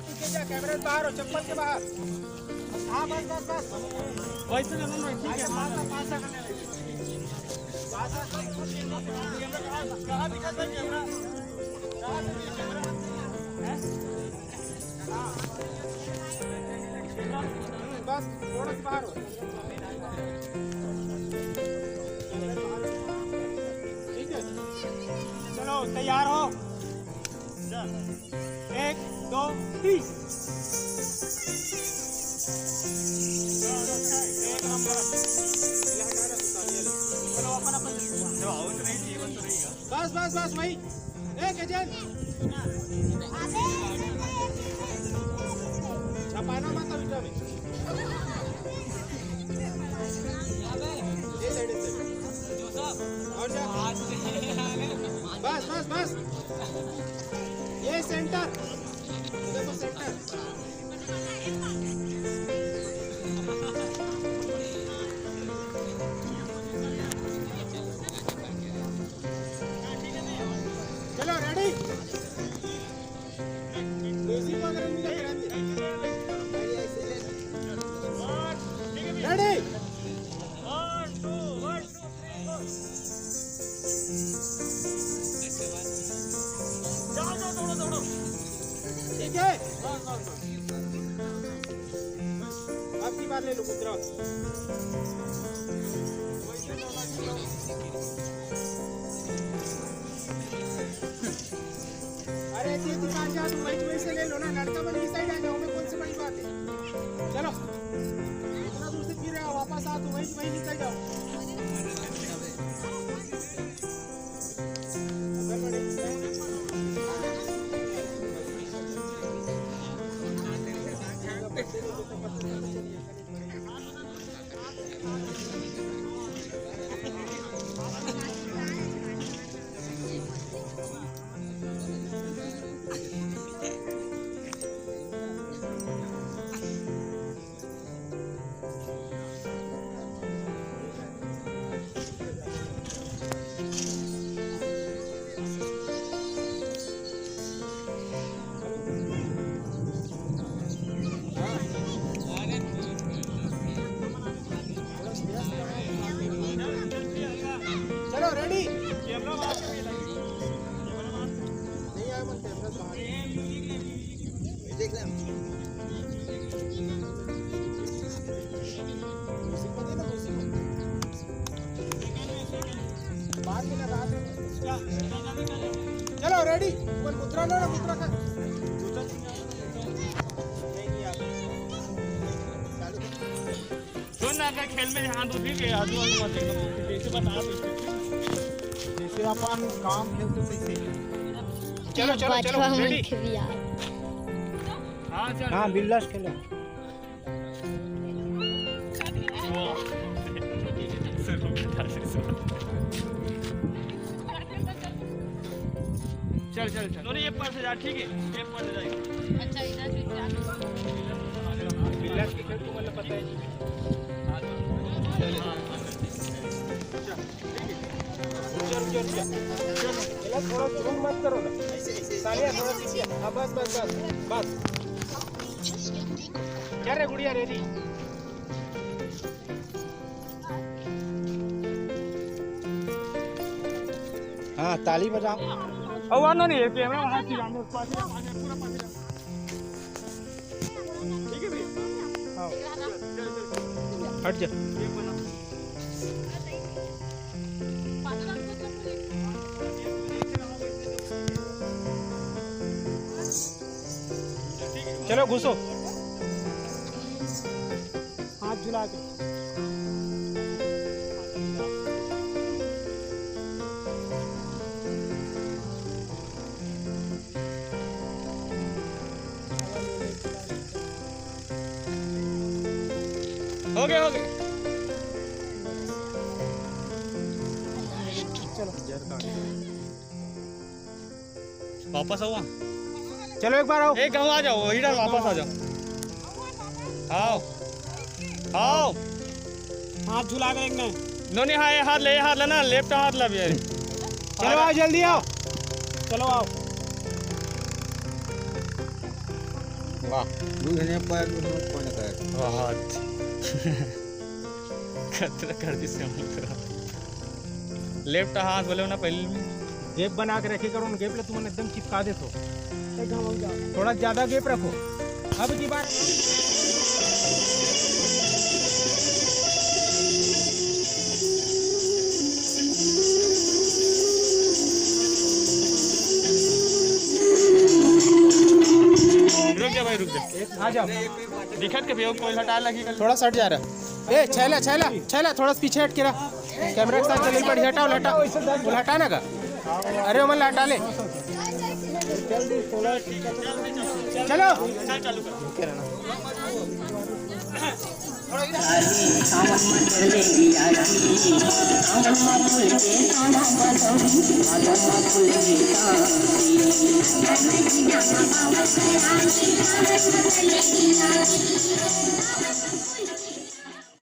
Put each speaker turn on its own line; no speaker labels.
पीछे जा, कैमरे से बाहर हो, चप्पल के बाहर। हाँ बस बस बस वैसे ना ठीक है। पास करने लगे कहाँ दिखाता है कैमरा, कहाँ कैमरा है? बस थोड़ा सा बाहर हो। ठीक है चलो तैयार हो, 1 2 3। एक नंबर चलो अपन बस बस बस वही एक एजेंट छपाना मत अभी और जा बस बस बस ये सेंटर देखो सेंटर। चलो रेडी रेडी 1 2 1 2 3 जाओ दौड़ो ठीक है। अब की बात ले लो मुद्रा। अरे ये दुकान जा तुम वहीं से ले लो ना, लड़का बन इस साइड आ जाओ, में कौन सी बड़ी बात है। चलो इतना दूर से फिर वापस आ, तुम वहीं निकल जाओ। चलो रेडी कैमरा बाहर नहीं आया मन कैमरा बाहर देख ले बाहर के ना बाहर। चलो रेडी ऊपर मुद्रा लो ना, मुद्रा का सुन ना का खेल में हाथ उठी के आजू बाजू मत एकदम जैसे बता दो, जैसे अपन काम खेलते वैसे। चलो चलो चलो रेडी। हां चल हां बिल्लास खेलो। चल चल चल दोनों ये पर से जा, ठीक है ये पर से जाएगा। अच्छा इधर से जा बिल्लास की खेल को मतलब पता है। थोड़ा जूम मत करो ना, सालिया थोड़ा पीछे। हाँ बस बस बस बस क्या रे गुड़िया रेडी। हाँ ताली बजाओ। अब आना नहीं है कैमरा वहाँ की जाने पूरा पास। ठीक है भैया हाँ हट जा। चलो घुसो हाथ झुला के। हो गए चलो वापस आओ। चलो एक बार आओ, एक गाँव आ जाओ, इधर वापस आ जाओ। आओ आओ हाथ झुला के देखना। दोनों हाथ लेना, लेफ्ट हाथ लब यार। चलो आओ जल्दी आओ, चलो आओ। वाह
दूध ने पाया कोण काय
बहुत खतरा कर दी से लेफ्ट हाथ बोले ना पहले में
गेप बना के रखे करो, गेप ले तुमने एकदम चिपका दे तो थोड़ा ज्यादा गेप रखो। अब की बात
रुक जा भाई, रुक जा,
आ जाओ।
दिखत के कोई हटा लगी
थोड़ा सट जा रहा। ए छैला छैला छैला थोड़ा पीछे हट के रहा, कैमरा के साथ चल पड़ी। हटाओ हटा, बोल हटा ना का। अरे वो मतलब हटा ले, चलो
चालू कर।